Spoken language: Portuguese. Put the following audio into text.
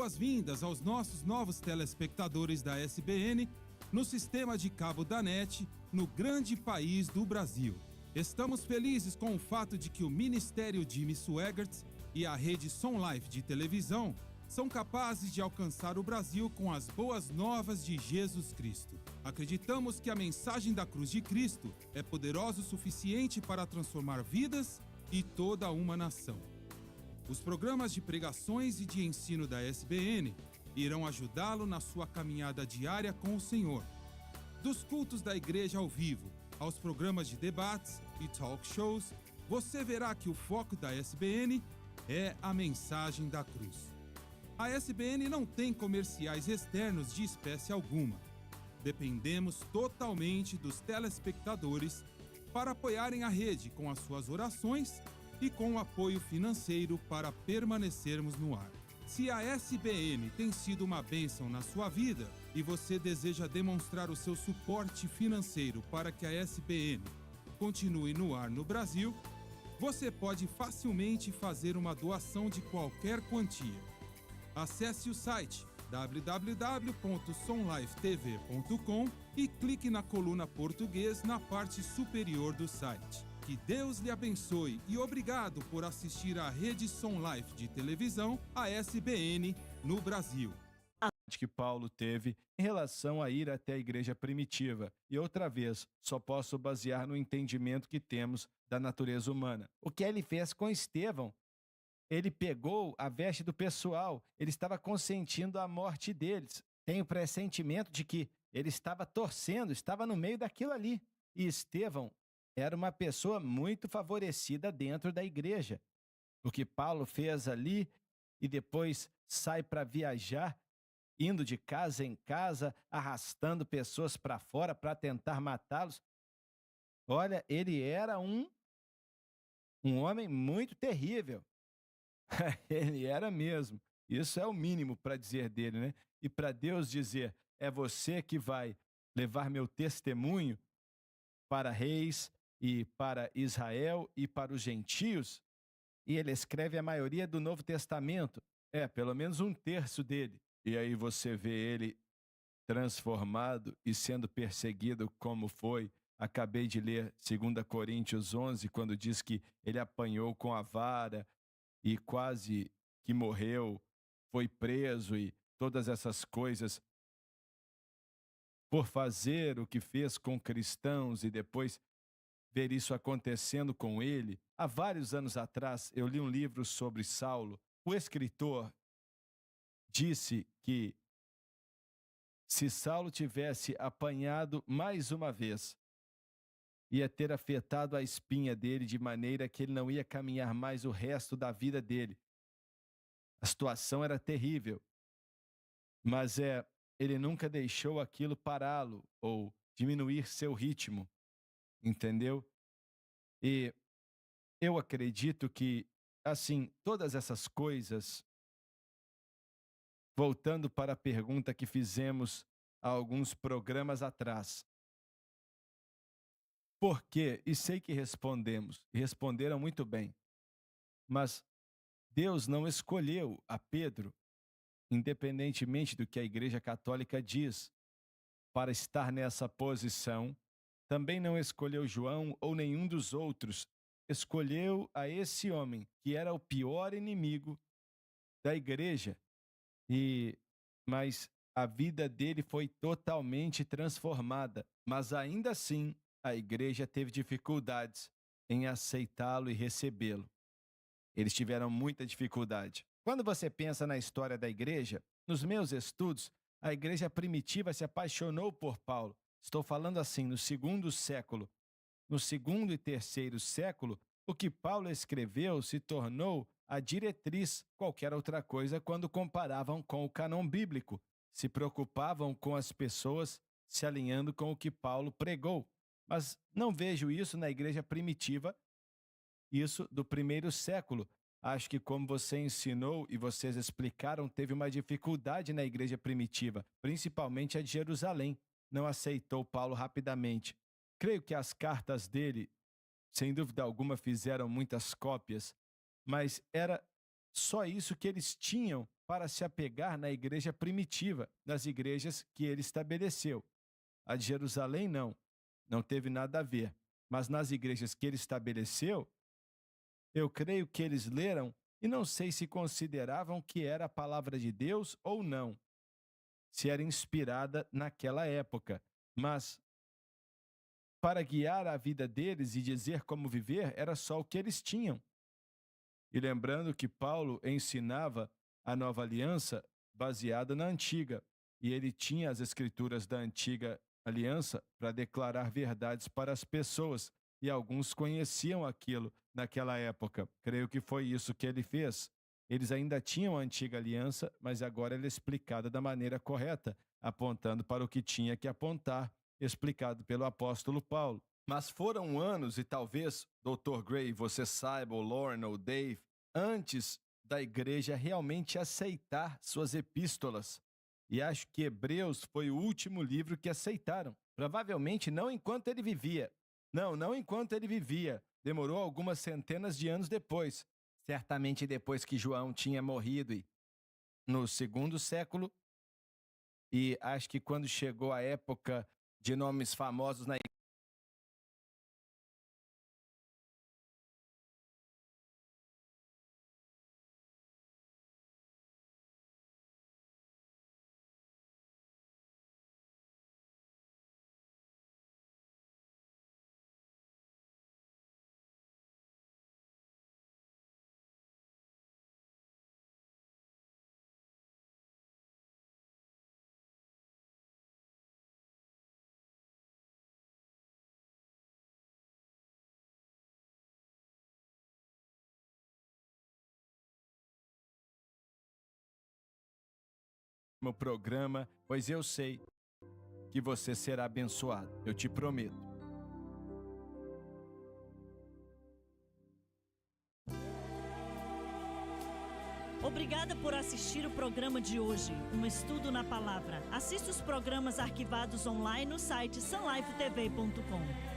boas-vindas aos nossos novos telespectadores da SBN no sistema de cabo da NET, no grande país do Brasil. Estamos felizes com o fato de que o Ministério Jimmy Swaggart e a rede Som Life de televisão são capazes de alcançar o Brasil com as boas novas de Jesus Cristo. Acreditamos que a mensagem da cruz de Cristo é poderosa o suficiente para transformar vidas e toda uma nação. Os programas de pregações e de ensino da SBN irão ajudá-lo na sua caminhada diária com o Senhor. Dos cultos da igreja ao vivo aos programas de debates e talk shows, você verá que o foco da SBN é a mensagem da cruz. A SBN não tem comerciais externos de espécie alguma. Dependemos totalmente dos telespectadores para apoiarem a rede com as suas orações e com o apoio financeiro para permanecermos no ar. Se a SBN tem sido uma bênção na sua vida e você deseja demonstrar o seu suporte financeiro para que a SBN continue no ar no Brasil, você pode facilmente fazer uma doação de qualquer quantia. Acesse o site www.somlifetv.com e clique na coluna português na parte superior do site. Que Deus lhe abençoe e obrigado por assistir à rede Som Life de televisão, a SBN, no Brasil. Que Paulo teve em relação a ir até a igreja primitiva. E outra vez, só posso basear no entendimento que temos da natureza humana. O que ele fez com Estevão? Ele pegou a veste do pessoal, ele estava consentindo a morte deles. Tenho pressentimento de que ele estava torcendo, estava no meio daquilo ali. E Estevão era uma pessoa muito favorecida dentro da igreja. O que Paulo fez ali e depois sai para viajar, indo de casa em casa, arrastando pessoas para fora para tentar matá-los. Olha, ele era um homem muito terrível. Ele era mesmo. Isso é o mínimo para dizer dele, né? E para Deus dizer, é você que vai levar meu testemunho para reis e para Israel e para os gentios. E ele escreve a maioria do Novo Testamento, pelo menos um terço dele. E aí você vê ele transformado e sendo perseguido como foi. Acabei de ler 2 Coríntios 11, quando diz que ele apanhou com a vara e quase que morreu, foi preso e todas essas coisas por fazer o que fez com cristãos e depois ver isso acontecendo com ele. Há vários anos atrás, eu li um livro sobre Saulo. O escritor disse que se Saulo tivesse apanhado mais uma vez, ia ter afetado a espinha dele de maneira que ele não ia caminhar mais o resto da vida dele. A situação era terrível, mas ele nunca deixou aquilo pará-lo ou diminuir seu ritmo, entendeu? E eu acredito que, assim, todas essas coisas, voltando para a pergunta que fizemos há alguns programas atrás, por quê? E sei que respondemos, e responderam muito bem, mas Deus não escolheu a Pedro, independentemente do que a Igreja Católica diz, para estar nessa posição. Também não escolheu João ou nenhum dos outros. Escolheu a esse homem, que era o pior inimigo da igreja. Mas a vida dele foi totalmente transformada. Mas ainda assim, a igreja teve dificuldades em aceitá-lo e recebê-lo. Eles tiveram muita dificuldade. Quando você pensa na história da igreja, nos meus estudos, a igreja primitiva se apaixonou por Paulo. Estou falando assim, no 2º século. No 2º e 3º século, o que Paulo escreveu se tornou a diretriz. Qualquer outra coisa quando comparavam com o cânon bíblico. Se preocupavam com as pessoas se alinhando com o que Paulo pregou. Mas não vejo isso na igreja primitiva, isso do 1º século. Acho que, como você ensinou e vocês explicaram, teve uma dificuldade na igreja primitiva, principalmente a de Jerusalém. Não aceitou Paulo rapidamente. Creio que as cartas dele, sem dúvida alguma, fizeram muitas cópias, mas era só isso que eles tinham para se apegar na igreja primitiva, nas igrejas que ele estabeleceu. A de Jerusalém, não teve nada a ver. Mas nas igrejas que ele estabeleceu, eu creio que eles leram e não sei se consideravam que era a palavra de Deus ou não, se era inspirada naquela época. Mas para guiar a vida deles e dizer como viver, era só o que eles tinham. E lembrando que Paulo ensinava a nova aliança baseada na antiga, e ele tinha as escrituras da antiga aliança para declarar verdades para as pessoas, e alguns conheciam aquilo naquela época. Creio que foi isso que ele fez. Eles ainda tinham a antiga aliança, mas agora ela é explicada da maneira correta, apontando para o que tinha que apontar, explicado pelo apóstolo Paulo. Mas foram anos, e talvez, Dr. Gray, você saiba, ou Lauren, ou Dave, antes da igreja realmente aceitar suas epístolas. E acho que Hebreus foi o último livro que aceitaram. Provavelmente não enquanto ele vivia. Não enquanto ele vivia. Demorou algumas centenas de anos depois. Certamente depois que João tinha morrido no 2º século. E acho que quando chegou a época de nomes famosos na igreja, no programa, pois eu sei que você será abençoado. Eu te prometo. Obrigada por assistir o programa de hoje, um estudo na palavra. Assista os programas arquivados online no site sunlifetv.com.